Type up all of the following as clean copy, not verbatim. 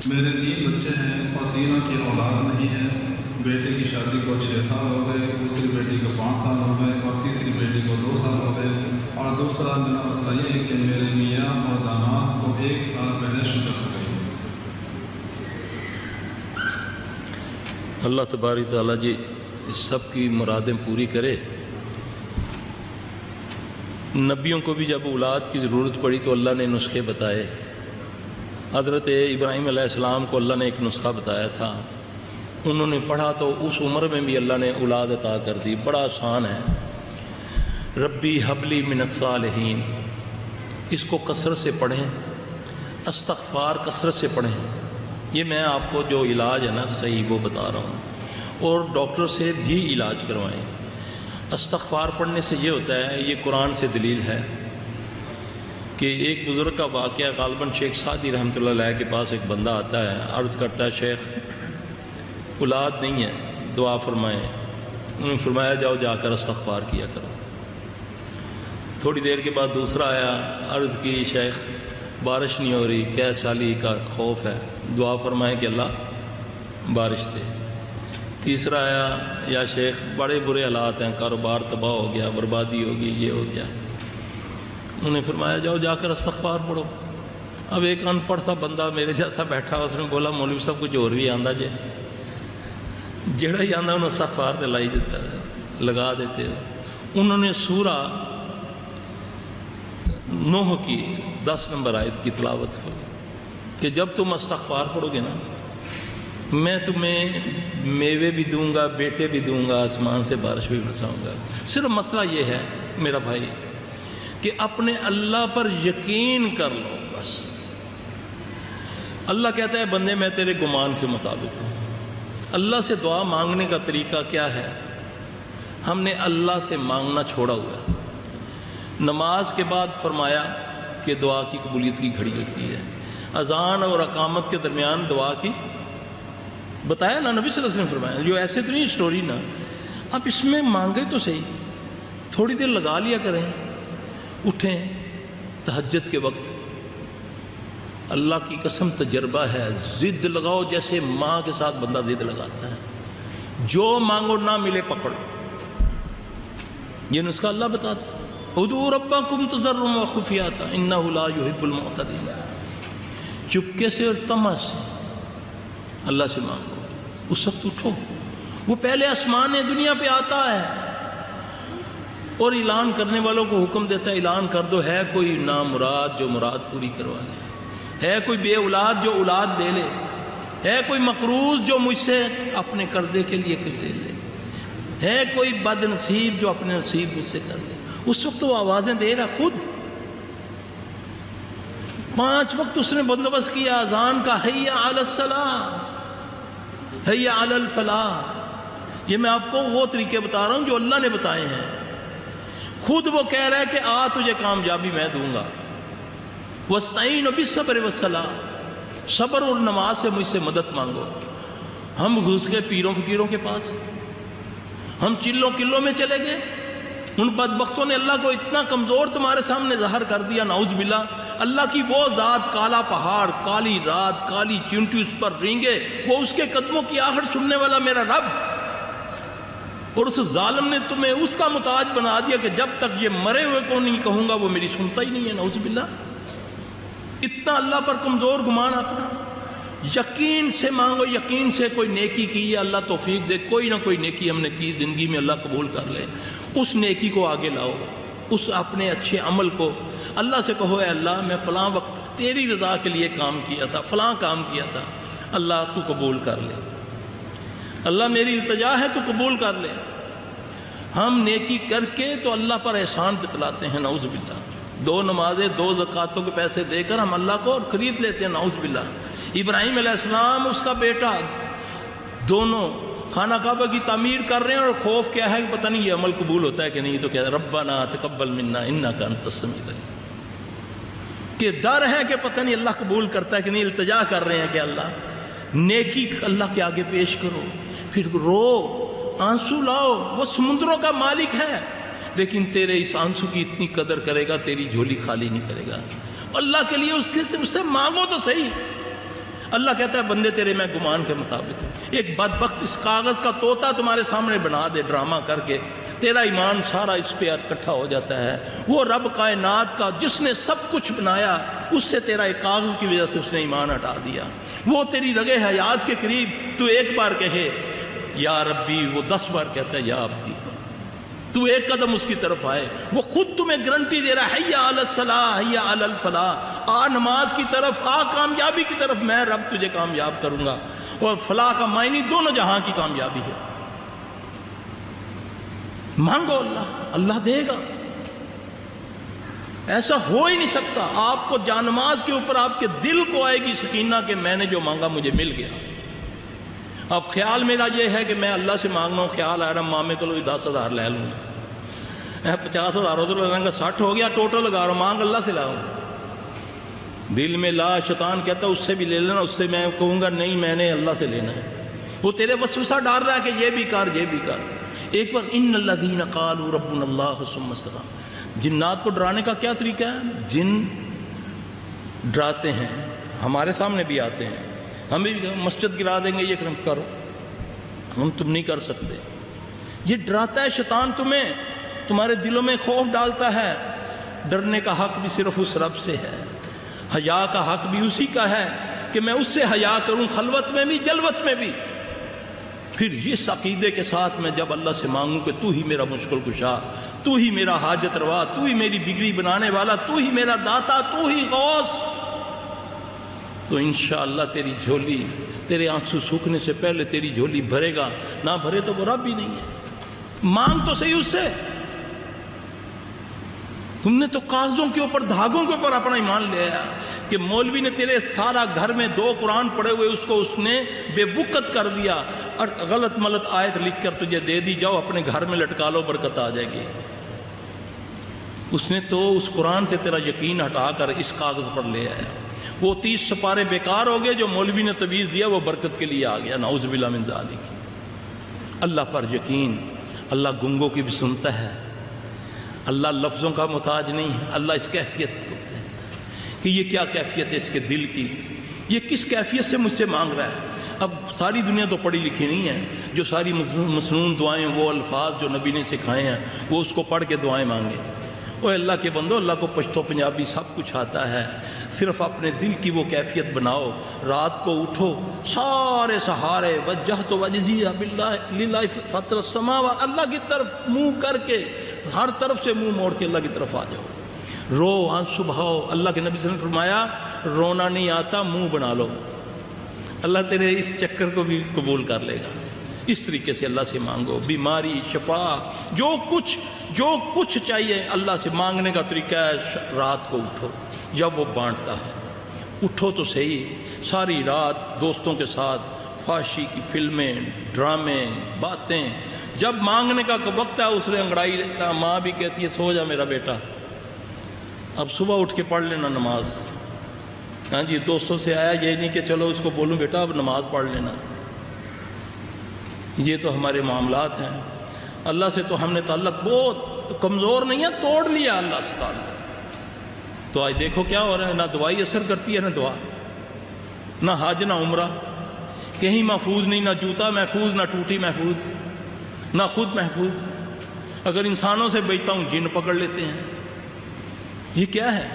میرے 3 بچے ہیں اور تینوں کی اولاد نہیں ہے۔ بیٹے کی شادی کو 6 سال ہو گئے، دوسری بیٹی کو 5 سال ہو گئے اور تیسری بیٹی کو 2 سال ہو گئے۔ اور دوسرا میرا مسئلہ یہ ہے کہ میرے میاں اور داماد کو 1 سال پہلے شوگر ہو گئی۔ اللہ تبارک تعالیٰ جی سب کی مرادیں پوری کرے۔ نبیوں کو بھی جب اولاد کی ضرورت پڑی تو اللہ نے نسخے بتائے۔ حضرت ابراہیم علیہ السلام کو اللہ نے ایک نسخہ بتایا تھا، انہوں نے پڑھا تو اس عمر میں بھی اللہ نے اولاد عطا کر دی۔ بڑا آسان ہے، ربی حبلی من الصالحین، اس کو کثرت سے پڑھیں، استغفار کثرت سے پڑھیں۔ یہ میں آپ کو جو علاج ہے نا صحیح وہ بتا رہا ہوں، اور ڈاکٹر سے بھی علاج کروائیں۔ استغفار پڑھنے سے یہ ہوتا ہے، یہ قرآن سے دلیل ہے کہ ایک بزرگ کا واقعہ، غالباً شیخ سعدی رحمۃ اللہ علیہ کے پاس ایک بندہ آتا ہے، عرض کرتا ہے شیخ اولاد نہیں ہے، دعا فرمائیں۔ انہوں نے فرمایا جاؤ جا کر استغفار کیا کرو۔ تھوڑی دیر کے بعد دوسرا آیا، عرض کی شیخ بارش نہیں ہو رہی، 1 سالی کا خوف ہے، دعا فرمائیں کہ اللہ بارش دے۔ تیسرا آیا، یا شیخ بڑے برے حالات ہیں، کاروبار تباہ ہو گیا، بربادی ہوگی، یہ ہو گیا۔ انہوں نے فرمایا جاؤ جا کر استغفار پڑھو۔ اب ایک ان پڑھ تھا بندہ میرے جیسا بیٹھا، اس نے بولا مولوی صاحب کچھ اور بھی آندا جے، جڑا ہی آندا انہوں استغفار تے لائی دیتا ہے، لگا دیتے ہو۔ انہوں نے سورہ نوح کی 10 نمبر آیت کی تلاوت کی کہ جب تم استغفار پڑھو گے نا، میں تمہیں میوے بھی دوں گا، بیٹے بھی دوں گا، آسمان سے بارش بھی برساؤں گا۔ صرف مسئلہ یہ ہے میرا بھائی کہ اپنے اللہ پر یقین کر لو بس۔ اللہ کہتا ہے بندے میں تیرے گمان کے مطابق ہوں۔ اللہ سے دعا مانگنے کا طریقہ کیا ہے؟ ہم نے اللہ سے مانگنا چھوڑا ہوا ہے۔ نماز کے بعد فرمایا کہ دعا کی قبولیت کی گھڑی ہوتی ہے، اذان اور اقامت کے درمیان دعا کی بتایا نا نبی صلی اللہ علیہ وسلم فرمایا۔ جو ایسے تو نہیں اسٹوری نا، اب اس میں مانگے تو صحیح، تھوڑی دیر لگا لیا کریں، اٹھیں تہجد کے وقت۔ اللہ کی قسم تجربہ ہے، ضد لگاؤ جیسے ماں کے ساتھ بندہ ضد لگاتا ہے، جو مانگو نہ ملے پکڑ۔ یہ نسخہ اللہ بتاتا ہے، ادعوا ربکم تضرعا وخفیۃ انہ لا یحب المعتدین۔ چپکے سے اور طمع سے اللہ سے مانگو، اس وقت اٹھو، وہ پہلے آسمان دنیا پہ آتا ہے اور اعلان کرنے والوں کو حکم دیتا ہے اعلان کر دو، ہے کوئی نامراد جو مراد پوری کروا لے، ہے کوئی بے اولاد جو اولاد لے لے، ہے کوئی مقروض جو مجھ سے اپنے قرضے کے لیے کچھ لے لے، ہے کوئی بد نصیب جو اپنے نصیب مجھ سے کر لے۔ اس وقت وہ آوازیں دے رہا خود۔ 5 وقت اس نے بندوبست کیا اذان کا، حی علی الصلاۃ، حی علی الفلاح۔ یہ میں آپ کو وہ طریقے بتا رہا ہوں جو اللہ نے بتائے ہیں۔ خود وہ کہہ رہا ہے کہ آ تجھے کامیابی میں دوں گا، وَاسْتَعِينُوا بِالصَّبْرِ وَالصَّلَاةِ، صبر اور نماز سے مجھ سے مدد مانگو۔ ہم گھس گئے پیروں فقیروں کے پاس، ہم چلوں کلوں میں چلے گئے، ان بدبختوں نے اللہ کو اتنا کمزور تمہارے سامنے ظاہر کر دیا، نعوذ باللہ۔ اللہ کی وہ ذات، کالا پہاڑ، کالی رات، کالی چونٹی اس پر رینگے، وہ اس کے قدموں کی آہٹ سننے والا میرا رب، اور اس ظالم نے تمہیں اس کا محتاج بنا دیا کہ جب تک یہ مرے ہوئے کو نہیں کہوں گا وہ میری سنتا ہی نہیں ہے، نعوذ باللہ۔ اتنا اللہ پر کمزور گمان اپنا۔ یقین سے مانگو، یقین سے کوئی نیکی کی ہے اللہ توفیق دے، کوئی نہ کوئی نیکی ہم نے کی زندگی میں اللہ قبول کر لے، اس نیکی کو آگے لاؤ، اس اپنے اچھے عمل کو اللہ سے کہو، اے اللہ میں فلاں وقت تیری رضا کے لیے کام کیا تھا، فلاں کام کیا تھا، اللہ تو قبول کر لے، اللہ میری التجا ہے تو قبول کر لے۔ ہم نیکی کر کے تو اللہ پر احسان جتلاتے ہیں، نعوذ باللہ۔ 2 نمازیں 2 زکاتوں کے پیسے دے کر ہم اللہ کو خرید لیتے ہیں، نعوذ باللہ۔ ابراہیم علیہ السلام اس کا بیٹا دونوں خانہ کعبہ کی تعمیر کر رہے ہیں، اور خوف کیا ہے کہ پتہ نہیں یہ عمل قبول ہوتا ہے کہ نہیں، تو کہتے ہیں ربنا تقبل منا انک انت السمیع العلیم، کہ ڈر ہے کہ پتہ نہیں اللہ قبول کرتا ہے کہ نہیں۔ التجا کر رہے ہیں کہ اللہ نیکی اللہ کے آگے پیش کرو، پھر رو، آنسو لاؤ، وہ سمندروں کا مالک ہے، لیکن تیرے اس آنسو کی اتنی قدر کرے گا، تیری جھولی خالی نہیں کرے گا۔ اللہ کے لیے اس سے مانگو تو صحیح۔ اللہ کہتا ہے بندے تیرے میں گمان کے مطابق، ایک بدبخت اس کاغذ کا طوطا تمہارے سامنے بنا دے ڈرامہ کر کے، تیرا ایمان سارا اس پہ اکٹھا ہو جاتا ہے۔ وہ رب کائنات کا جس نے سب کچھ بنایا، اس سے تیرا ایک کاغذ کی وجہ سے اس نے ایمان ہٹا دیا۔ وہ تیری رگے حیات کے قریب تو ایک بار کہے یا ربی، وہ 10 بار کہتا ہے یا عبدی۔ تو ایک قدم اس کی طرف آئے، وہ خود تمہیں گارنٹی دے رہا ہے، حی علی الصلاح حی علی الفلاح، آ نماز کی طرف، آ کامیابی کی طرف، میں رب تجھے کامیاب کروں گا۔ اور فلاح کا معنی دونوں جہاں کی کامیابی ہے۔ مانگو اللہ دے گا، ایسا ہو ہی نہیں سکتا۔ آپ کو جانماز کے اوپر آپ کے دل کو آئے گی سکینہ کہ میں نے جو مانگا مجھے مل گیا۔ اب خیال میرا یہ ہے کہ میں اللہ سے مانگ رہا ہوں، خیال آ رہا مامے کو 10,000 لے لوں گا، 50,000 ادھر لگاؤں گا، 60 ہو گیا، ٹوٹل لگا رہا ہوں، مانگ اللہ سے لاؤں۔ دل میں لا، شیطان کہتا ہے اس سے بھی لے لینا، اس سے میں کہوں گا نہیں میں نے اللہ سے لینا ہے۔ وہ تیرے وسوسہ ڈال رہا ہے کہ یہ بھی کر یہ بھی کر۔ ایک بار ان الذین قالوا ربنا اللہ ثم استقاموا، جنات کو ڈرانے کا کیا طریقہ ہے؟ جن ڈراتے ہیں، ہمارے سامنے بھی آتے ہیں، ہمیں بھی مسجد گرا دیں گے، یہ کرو، ہم تم نہیں کر سکتے۔ یہ ڈراتا ہے شیطان تمہیں، تمہارے دلوں میں خوف ڈالتا ہے۔ ڈرنے کا حق بھی صرف اس رب سے ہے، حیا کا حق بھی اسی کا ہے کہ میں اس سے حیا کروں، خلوت میں بھی جلوت میں بھی۔ پھر اس عقیدے کے ساتھ میں جب اللہ سے مانگوں کہ تو ہی میرا مشکل کشا، تو ہی میرا حاجت روا، تو ہی میری بگڑی بنانے والا، تو ہی میرا داتا، تو ہی غوث، تو انشاءاللہ تیری جھولی، تیرے آنسو سوکھنے سے پہلے تیری جھولی بھرے گا۔ نہ بھرے تو وہ رب ہی نہیں ہے۔ مانگ تو صحیح اس سے۔ تم نے تو کاغذوں کے اوپر، دھاگوں کے اوپر اپنا ایمان لے آیا کہ مولوی نے تیرے سارا گھر میں 2 قرآن پڑھے ہوئے اس نے بے وقت کر دیا، اور غلط ملت آیت لکھ کر تجھے دے دی، جاؤ اپنے گھر میں لٹکا لو، برکت آ جائے گی۔ اس نے تو اس قرآن سے تیرا یقین ہٹا کر اس کاغذ پر لے آیا۔ وہ 30 سپارے بیکار ہو گئے جو مولوی نے تویز دیا، وہ برکت کے لیے آ گیا۔ نعوذ باللہ من ذالک۔ اللہ پر یقین، اللہ گنگوں کی بھی سنتا ہے، اللہ لفظوں کا محتاج نہیں ہے۔ اللہ اس کیفیت کو دیکھتا ہے کہ یہ کیا کیفیت ہے اس کے دل کی، یہ کس کیفیت سے مجھ سے مانگ رہا ہے۔ اب ساری دنیا تو پڑھی لکھی نہیں ہے، جو ساری مسنون دعائیں، وہ الفاظ جو نبی نے سکھائے ہیں، وہ اس کو پڑھ کے دعائیں مانگے۔ وہ اللہ کے بندو، اللہ کو پشتو پنجابی سب کچھ آتا ہے، صرف اپنے دل کی وہ کیفیت بناؤ۔ رات کو اٹھو، سارے سہارے وجہت وجہی باللہ للہ فطر السماوات، اللہ کی طرف منہ کر کے، ہر طرف سے منہ موڑ کے اللہ کی طرف آ جاؤ، رو، آنسو بہاؤ۔ اللہ کے نبی صلی اللہ علیہ وسلم نے فرمایا رونا نہیں آتا، منہ بنا لو، اللہ تیرے اس چکر کو بھی قبول کر لے گا۔ اس طریقے سے اللہ سے مانگو، بیماری، شفا، جو کچھ چاہیے اللہ سے مانگنے کا طریقہ ہے۔ رات کو اٹھو جب وہ بانٹتا ہے، اٹھو تو صحیح، ساری رات دوستوں کے ساتھ فحاشی کی فلمیں، ڈرامے، باتیں۔ جب مانگنے کا وقت ہے اس نے انگڑائی لیتا، ماں بھی کہتی ہے سو جا میرا بیٹا، اب صبح اٹھ کے پڑھ لینا نماز۔ ہاں جی، دوستوں سے آیا، یہ نہیں کہ چلو اس کو بولوں بیٹا اب نماز پڑھ لینا۔ یہ تو ہمارے معاملات ہیں۔ اللہ سے تو ہم نے تعلق بہت کمزور نہیں ہے، توڑ لیا اللہ سے تعلق۔ تو آج دیکھو کیا ہو رہا ہے، نہ دوائی اثر کرتی ہے، نہ دعا، نہ حج نہ عمرہ، کہیں محفوظ نہیں، نہ جوتا محفوظ، نہ ٹوٹی محفوظ، نہ خود محفوظ۔ اگر انسانوں سے بچتا ہوں جن پکڑ لیتے ہیں۔ یہ کیا ہے؟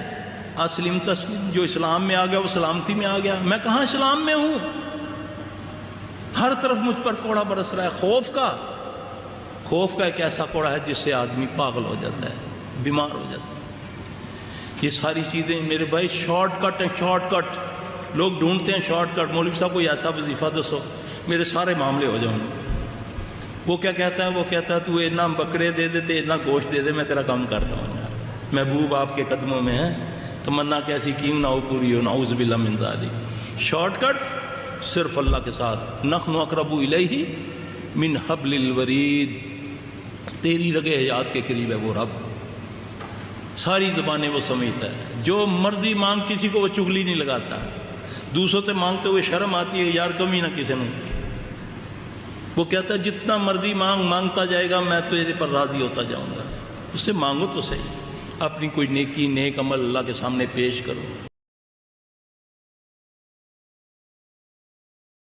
اسلم تسلیم، جو اسلام میں آ گیا وہ سلامتی میں آ گیا۔ میں کہاں اسلام میں ہوں؟ ہر طرف مجھ پر کوڑا برس رہا ہے، خوف کا ایک ایسا کوڑا ہے جس سے آدمی پاگل ہو جاتا ہے، بیمار ہو جاتا ہے۔ یہ ساری چیزیں میرے بھائی شارٹ کٹ ہیں، شارٹ کٹ لوگ ڈھونڈتے ہیں، شارٹ کٹ۔ مولوی صاحب کوئی ایسا وظیفہ دسو میرے سارے معاملے ہو جاؤں۔ وہ کیا کہتا ہے؟ وہ کہتا ہے تو اتنا بکرے دے دیتے، اتنا گوشت دے دے، میں تیرا کام کر رہا ہوں یار، محبوب آپ کے قدموں میں ہے، تمنا کیسی کیوں نہ ہو پوری ہو، نعوذ باللہ من ذالک۔ شارٹ کٹ صرف اللہ کے ساتھ، نحن اقرب الیہ من حبل الورید، تیری رگے حیات کے قریب ہے وہ رب، ساری زبانیں وہ سمجھتا ہے۔ جو مرضی مانگ، کسی کو وہ چغلی نہیں لگاتا، دوسروں سے مانگتے ہوئے شرم آتی ہے یار کمی نہ کسی نے۔ وہ کہتا ہے جتنا مرضی مانگتا جائے گا میں تیرے پر راضی ہوتا جاؤں گا۔ اس سے مانگو تو صحیح، اپنی کوئی نیکی، نیک عمل اللہ کے سامنے پیش کرو۔